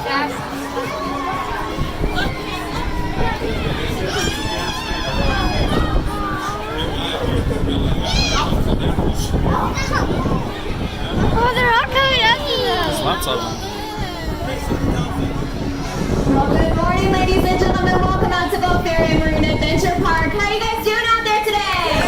Oh, they're all coming up to them. There's lots of them. Well, good morning, ladies and gentlemen. Welcome out to Gulfarium Marine Adventure Park. How are you guys doing out there today?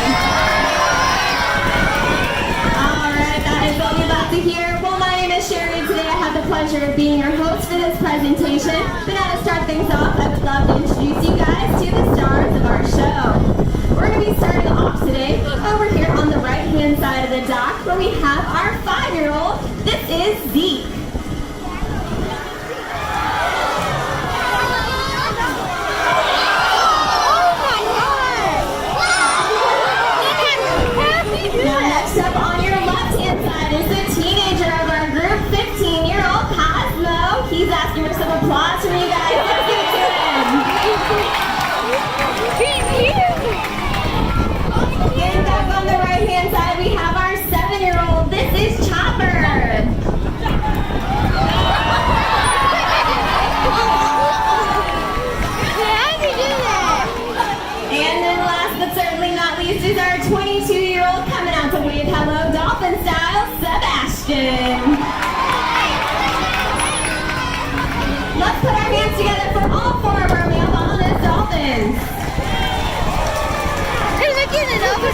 Alright, that is what we're about to hear. Well, my name is Sherry. Today I have the pleasure of being your host for this presentation. But now to start things off, I would love to introduce you guys to the stars of our show. We're going to be starting off today over here on the right-hand side of the dock where we have our 5-year-old. This is Zeke. Now next up on your left-hand side is the teenager of our group, 15-year-old Cosmo. He's asking for some applause from you guys. Let's give it to him. Getting back on the right-hand side, we have our 7-year-old. This is Chopper. And then last but certainly not least is our 22-year-old coming out to wave hello, Dolphin style, Sebastian. Let's put our hands together for all 4 of our male Bottlenose dolphins. They're looking it over.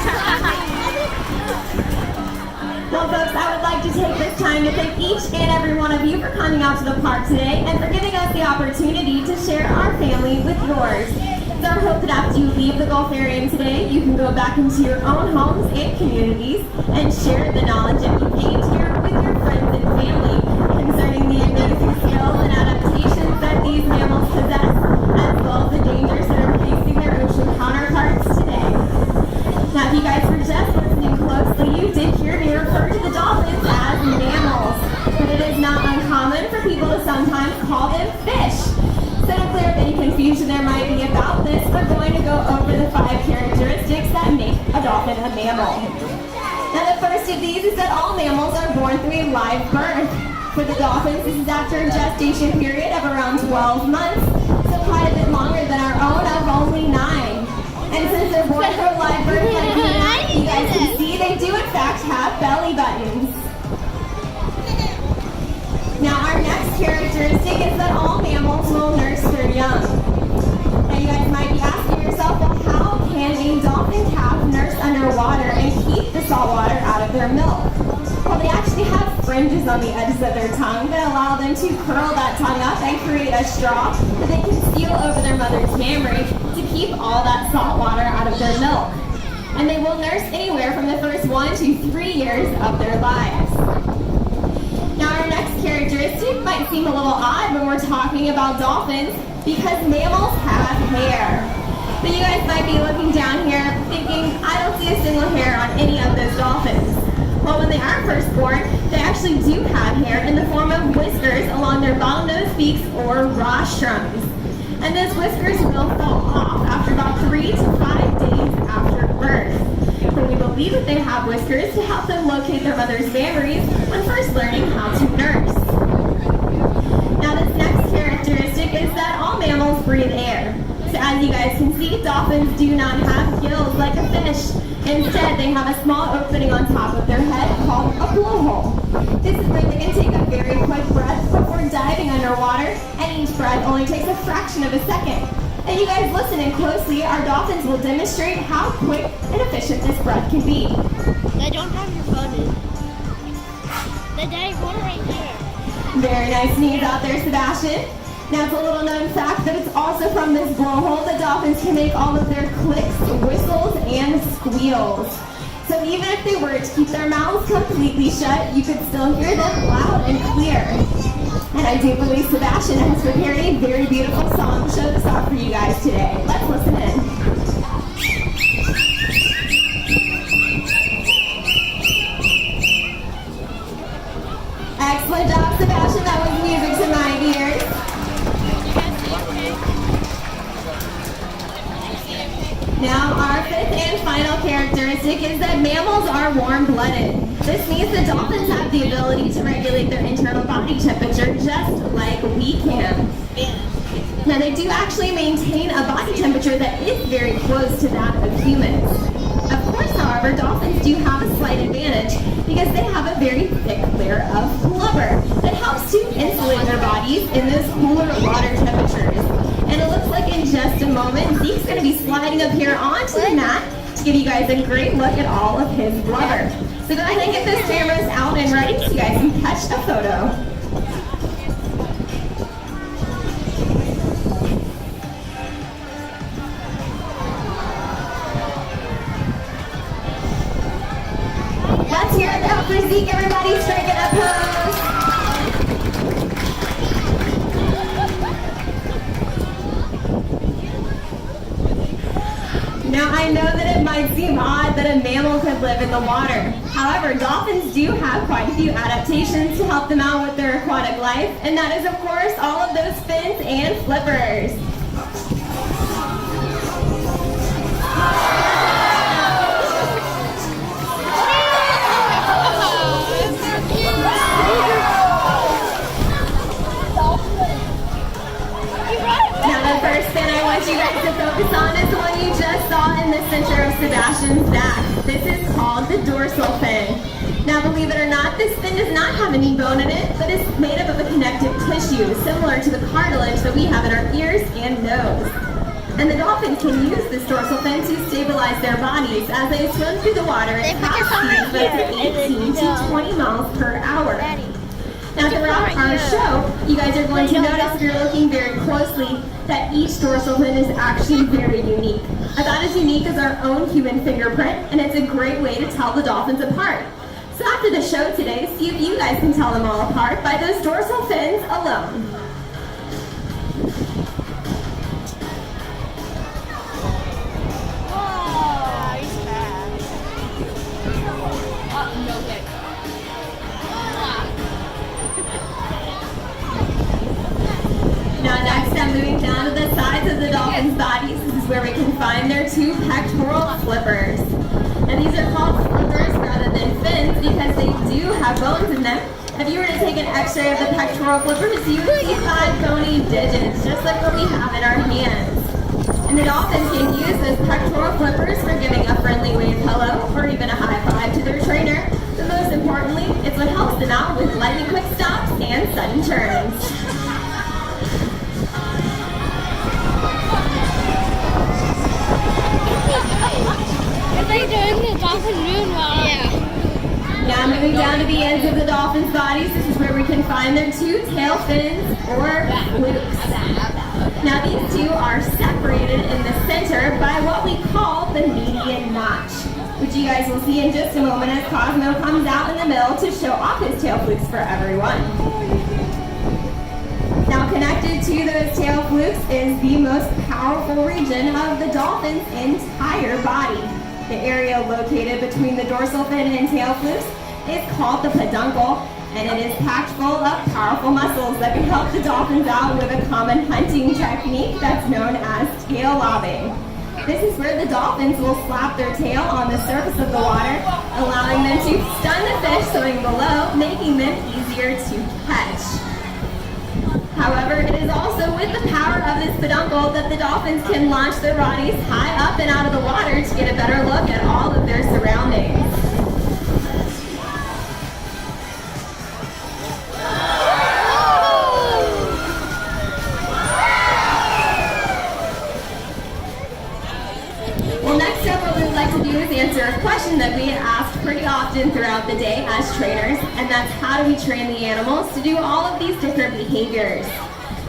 Well, folks, I would like to take this time to thank each and every one of you for coming out to the park today and for giving us the opportunity to share our family with yours. It's our hope that after you leave the Gulfarium today, you can go back into your own homes and communities and share the knowledge that you gained here with your friends and family concerning the amazing skills and adaptations that these mammals possess, as well as the dangers that are facing their ocean counterparts today. Now, if you guys were just listening closely, you did hear me refer to the dolphins as mammals, but it is not uncommon for people to sometimes call them fish. So to clear up any confusion there might be about this, we're going to go over the 5 characteristics that make a dolphin a mammal. Now the first of these is that all mammals are born through a live birth. For the dolphins, this is after a gestation period of around 12 months, so quite a bit longer than our own of only 9. And since they're born through a live birth like you guys can see, they do in fact have belly buttons. Now our next characteristic is that all mammals will nurse their young. Now you guys might be asking yourself, well, how can a dolphin calf nurse underwater and keep the salt water out of their milk? Well, they actually have fringes on the edges of their tongue that allow them to curl that tongue up and create a straw that they can seal over their mother's mammary to keep all that salt water out of their milk. And they will nurse anywhere from the first 1 to 3 years of their lives. Now our next characteristic might seem a little odd when we're talking about dolphins because mammals have hair. But you guys might be looking down here thinking, I don't see a single hair on any of those dolphins. Well, when they are first born, they actually do have hair in the form of whiskers along their bottlenose beaks or rostrums. And those whiskers will fall off after about 3 to 5 days after birth. But we believe that they have whiskers to help them locate their mother's mammaries when first learning how to nurse. Now this next characteristic is that all mammals breathe air. So as you guys can see, dolphins do not have gills like a fish. Instead, they have a small opening on top of their head called a blowhole. This is where they can take a very quick breath before diving underwater, and each breath only takes a fraction of a second. And you guys listen in closely, our dolphins will demonstrate how quick and efficient this breath can be. They don't have your phone in. There's one right here. Very nice news out there, Sebastian. Now it's a little known fact that it's also from this blowhole that dolphins can make all of their clicks, whistles, and squeals. So even if they were to keep their mouths completely shut, you could still hear them loud and clear. And I do believe Sebastian has prepared a very beautiful song to show this off for you guys today. Let's listen in. Excellent job, Sebastian. That was music to my ears. Now, our 5th and final characteristic is that mammals are warm-blooded. This means that dolphins have the ability to regulate their internal body temperature just like we can. and they do actually maintain a body temperature that is very close to that of humans. Of course, however, dolphins do have a slight advantage because they have a very thick layer of blubber that helps to insulate their bodies in those cooler water temperatures. And it looks like in just a moment, Zeke's going to be sliding up here onto the mat to give you guys a great look at all of his blubber. So go ahead and get those cameras out and ready so you guys can catch a photo. Let's hear it out for Zeke. Everybody strike it up pose. Now I know that it might seem odd that a mammal could live in the water. However, dolphins do have quite a few adaptations to help them out with their aquatic life, and that is of course all of those fins and flippers. Now the first fin I want you guys to focus on is the one you just saw in the center of Sebastian's back. This is called the dorsal fin. Now believe it or not, this fin does not have any bone in it, but it's made up of a connective tissue similar to the cartilage that we have in our ears and nose. And the dolphins can use this dorsal fin to stabilize their bodies as they swim through the water at top speeds of up to 18 to 20 miles per hour. Now throughout our show, you guys are going to notice if you're looking very closely that each dorsal fin is actually very unique. About as unique as our own human fingerprint, and it's a great way to tell the dolphins apart. So after the show today, see if you guys can tell them all apart by those dorsal fins alone. Now next I'm moving down to the sides of the dolphin's bodies. This is where we can find their two pectoral flippers. And these are called flippers rather than fins because they do have bones in them. If you were to take an x-ray of the pectoral flippers, you would see 5 bony digits, just like what we have in our hands. And the dolphins can use those pectoral flippers for giving a friendly wave hello or even a high five to their trainer. But most importantly, it's what helps them out with lightning quick stops and sudden turns. It's like doing the dolphin moonwalk. Yeah. Now moving down to the ends of the dolphin's bodies, this is where we can find their two tail fins or flukes. Now these two are separated in the center by what we call the median notch, which you guys will see in just a moment as Cosmo comes out in the middle to show off his tail flukes for everyone. Now connected to those tail flukes is the most powerful region of the dolphin's entire body. The area located between the dorsal fin and tail flukes is called the peduncle, and it is packed full of powerful muscles that can help the dolphins out with a common hunting technique that's known as tail lobbing. This is where the dolphins will slap their tail on the surface of the water, allowing them to stun the fish swimming below, making them easier to catch. However, it is also with the power of this peduncle that the dolphins can launch their bodies high up and out of the water to get a better look at all of their surroundings. Well, next up, what we would like to do is answer a question that we ask pretty often throughout the day as trainers, and that's how do we train the animals to do all of these different behaviors.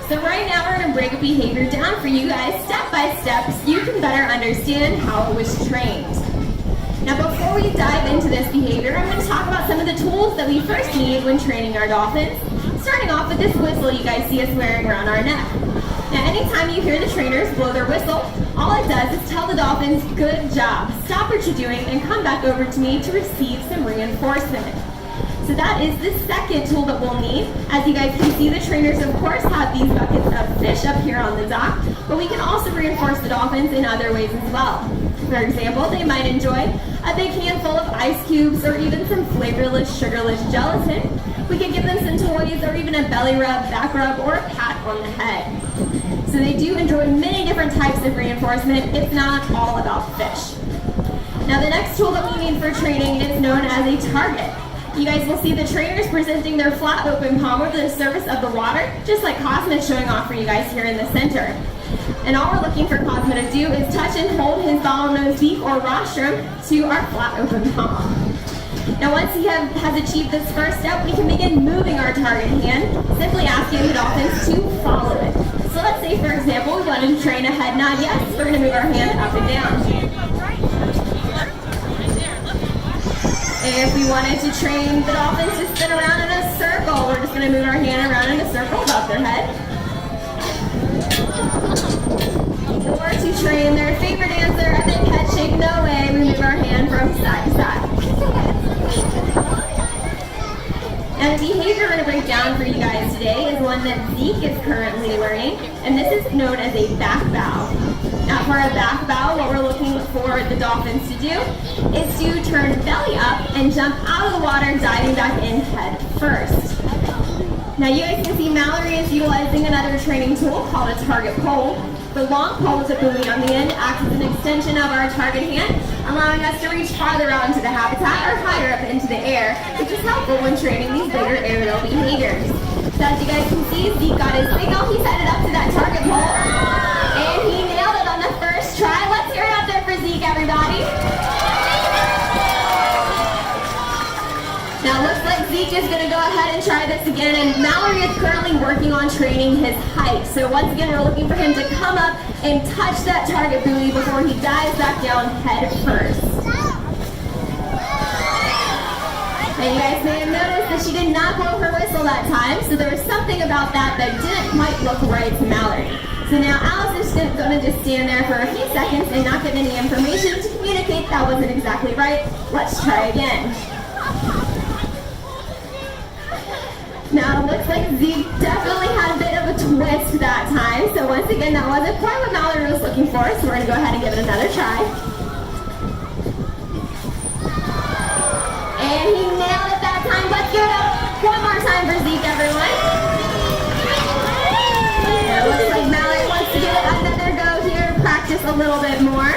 So right now we're going to break a behavior down for you guys step by step so you can better understand how it was trained. Now before we dive into this behavior, I'm going to talk about some of the tools that we first need when training our dolphins, starting off with this whistle you guys see us wearing around our neck. Now anytime you hear the trainers blow their whistle, all it does is tell the dolphins, good job, stop what you're doing and come back over to me to receive some reinforcement. So that is the second tool that we'll need. As you guys can see, the trainers of course have these buckets of fish up here on the dock, but we can also reinforce the dolphins in other ways as well. For example, they might enjoy a big handful of ice cubes or even some flavorless, sugarless gelatin. We can give them some toys or even a belly rub, back rub, or a pat on the head. So they do enjoy many different types of reinforcement. It's not all about fish. Now the next tool that we need for training is known as a target. You guys will see the trainers presenting their flat open palm over the surface of the water, just like Cosmo is showing off for you guys here in the center. And all we're looking for Cosmo to do is touch and hold his bottlenose beak or rostrum to our flat open palm. Now once he has achieved this first step, we can begin moving our target hand, simply asking the dolphins to follow it. So let's say, for example, we wanted to train a head nod yes, we're going to move our hand up and down. If we wanted to train the dolphins to spin around in a circle, we're just going to move our hand around in a circle above their head. Or to train their favorite answer, a big head shake no way, we move our hand from side to side. Now the behavior we're going to break down for you guys today is one that Zeke is currently learning, and this is known as a back bow. Now for a back bow, what we're looking for the dolphins to do is to turn belly up and jump out of the water, diving back in head first. Now you guys can see Mallory is utilizing another training tool called a target pole. The long pole with a buoy on the end acts as an extension of our target hand, allowing us to reach farther out into the habitat or higher up into the air, which is helpful when training these bigger aerial behaviors. So as you guys can see, Zeke got his signal, he's headed up to that target pole, and he nailed it on the first try. Let's hear it out there for Zeke, everybody. Now it looks like Zeke is going to go ahead and try this again, and Mallory is currently working on training his height. So once again, we're looking for him to come up and touch that target buoy before he dives back down head first. And you guys may have noticed that she did not blow her whistle that time, so there was something about that that didn't quite look right to Mallory. So now Alice is going to just stand there for a few seconds and not get any information to communicate that wasn't exactly right. Let's try again. Now it looks like Zeke definitely had a bit of a twist that time. So once again, that wasn't quite what Mallory was looking for. So we're going to go ahead and give it another try. And he nailed it that time. Let's give it up one more time for Zeke, everyone. And it looks like Mallory wants to give it another go here, practice a little bit more.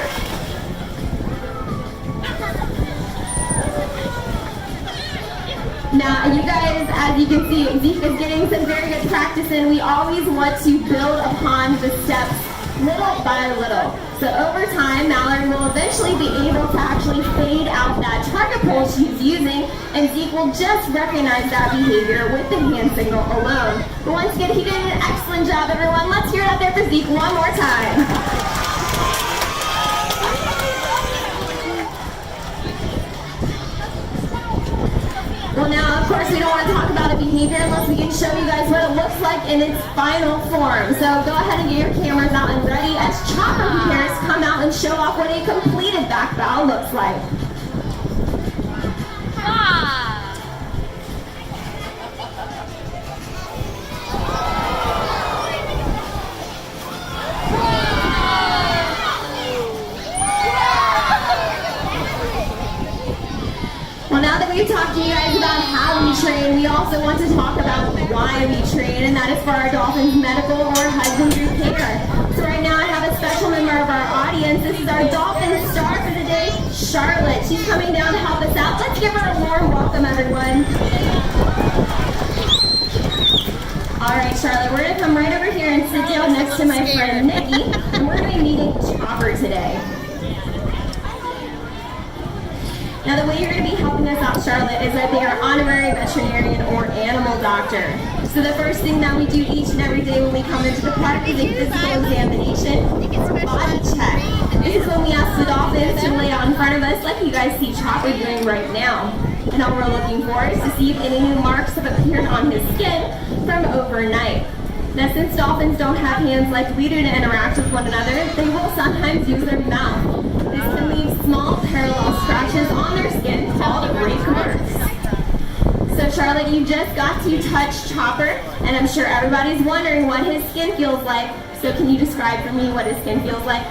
Now, you guys, as you can see, Zeke is getting some very good practice in. We always want to build upon the steps little by little. So over time, Mallory will eventually be able to actually fade out that target pole she's using, and Zeke will just recognize that behavior with the hand signal alone. But once again, he did an excellent job, everyone. Let's hear it out there for Zeke one more time. Well, now, of course, we don't want to talk about a behavior unless we can show you guys what it looks like in its final form. So go ahead and get your cameras out and ready as Chopper prepares to come out and show off what a completed back bow looks like. We've talked to you guys about how we train. We also want to talk about why we train, and that is for our dolphins' medical or husbandry care. So right now I have a special member of our audience. This is our dolphin star for the day, Charlotte. She's coming down to help us out. Let's give her a warm welcome, everyone. All right, Charlotte, we're going to come right over here and sit down next to my friend Nikki, and we're going to be meeting Chopper today. Now the way you're going to be helping us out, Charlotte, is that they are honorary veterinarian or animal doctor. So the first thing that we do each and every day when we come into the park is a physical examination or body check. This is when we ask the dolphins to lay out in front of us like you guys see Chopper doing right now. And all we're looking for is to see if any new marks have appeared on his skin from overnight. Now since dolphins don't have hands like we do to interact with one another, they will sometimes use their mouth. This can leave small parallel scratches on their skin called rake marks. So Charlotte, you just got to touch Chopper, and I'm sure everybody's wondering what his skin feels like. So can you describe for me what his skin feels like?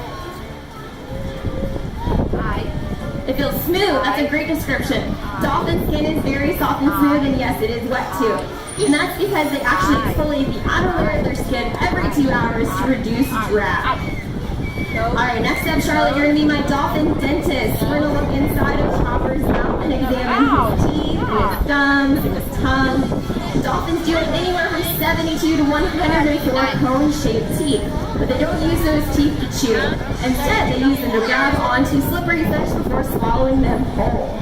It feels smooth. That's a great description. Dolphin skin is very soft and smooth, and yes, it is wet too. And that's because they actually exfoliate the outer layer of their skin every 2 hours hours to reduce drag. Alright, next up, Charlotte, you're going to be my dolphin dentist. We're going to look inside of Chopper's mouth and examine his teeth, and his gums, and his tongue. Dolphins do anywhere from 72 to 104 cone-shaped teeth, but they don't use those teeth to chew. Instead, they use them to grab onto slippery fish before swallowing them whole.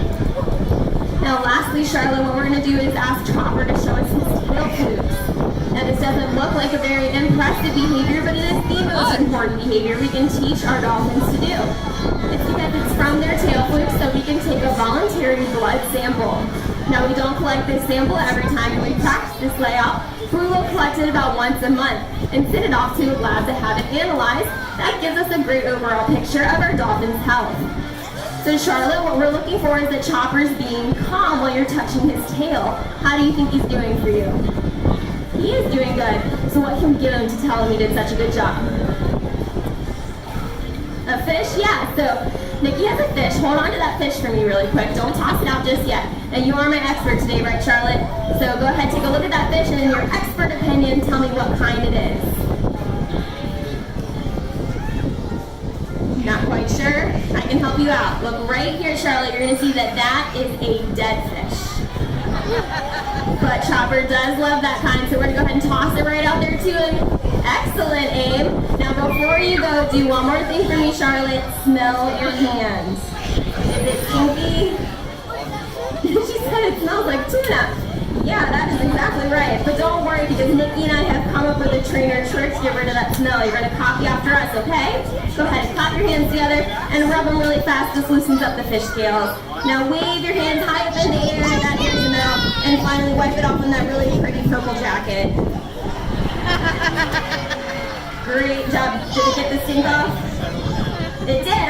Now lastly, Charlotte, what we're going to do is ask Chopper to show us his tail tubes. Now this doesn't look like a very impressive behavior, but it is the most important behavior we can teach our dolphins to do. It's because it's from their tail flukes, so we can take a voluntary blood sample. Now we don't collect this sample every time we practice this layout, but we will collect it about once a month and send it off to a lab to have it analyzed. That gives us a great overall picture of our dolphin's health. So Charlotte, what we're looking for is that Chopper's being calm while you're touching his tail. How do you think he's doing for you? He is doing good. So what can we give him to tell him he did such a good job? A fish? Yeah. So Nikki has a fish. Hold on to that fish for me really quick. Don't toss it out just yet. And you are my expert today, right, Charlotte? So go ahead, take a look at that fish, and in your expert opinion, tell me what kind it is. Not quite sure? I can help you out. Look right here, Charlotte. You're going to see that that is a dead fish. But Chopper does love that kind, so we're going to go ahead and toss it right out there to him. Excellent, Abe. Now before you go, do one more thing for me, Charlotte. Smell your hands. Is it stinky? She said it smells like tuna. Yeah, that is exactly right. But don't worry, because Nikki and I have come up with a trainer trick to get rid of that smell. You're going to copy after us, okay? Go ahead and clap your hands together and rub them really fast. This loosens up the fish scales. Now wave your hands high up in the air, that ear to mouth, and finally wipe it off on that really pretty purple jacket. Great job. Did it get the stink off? It did.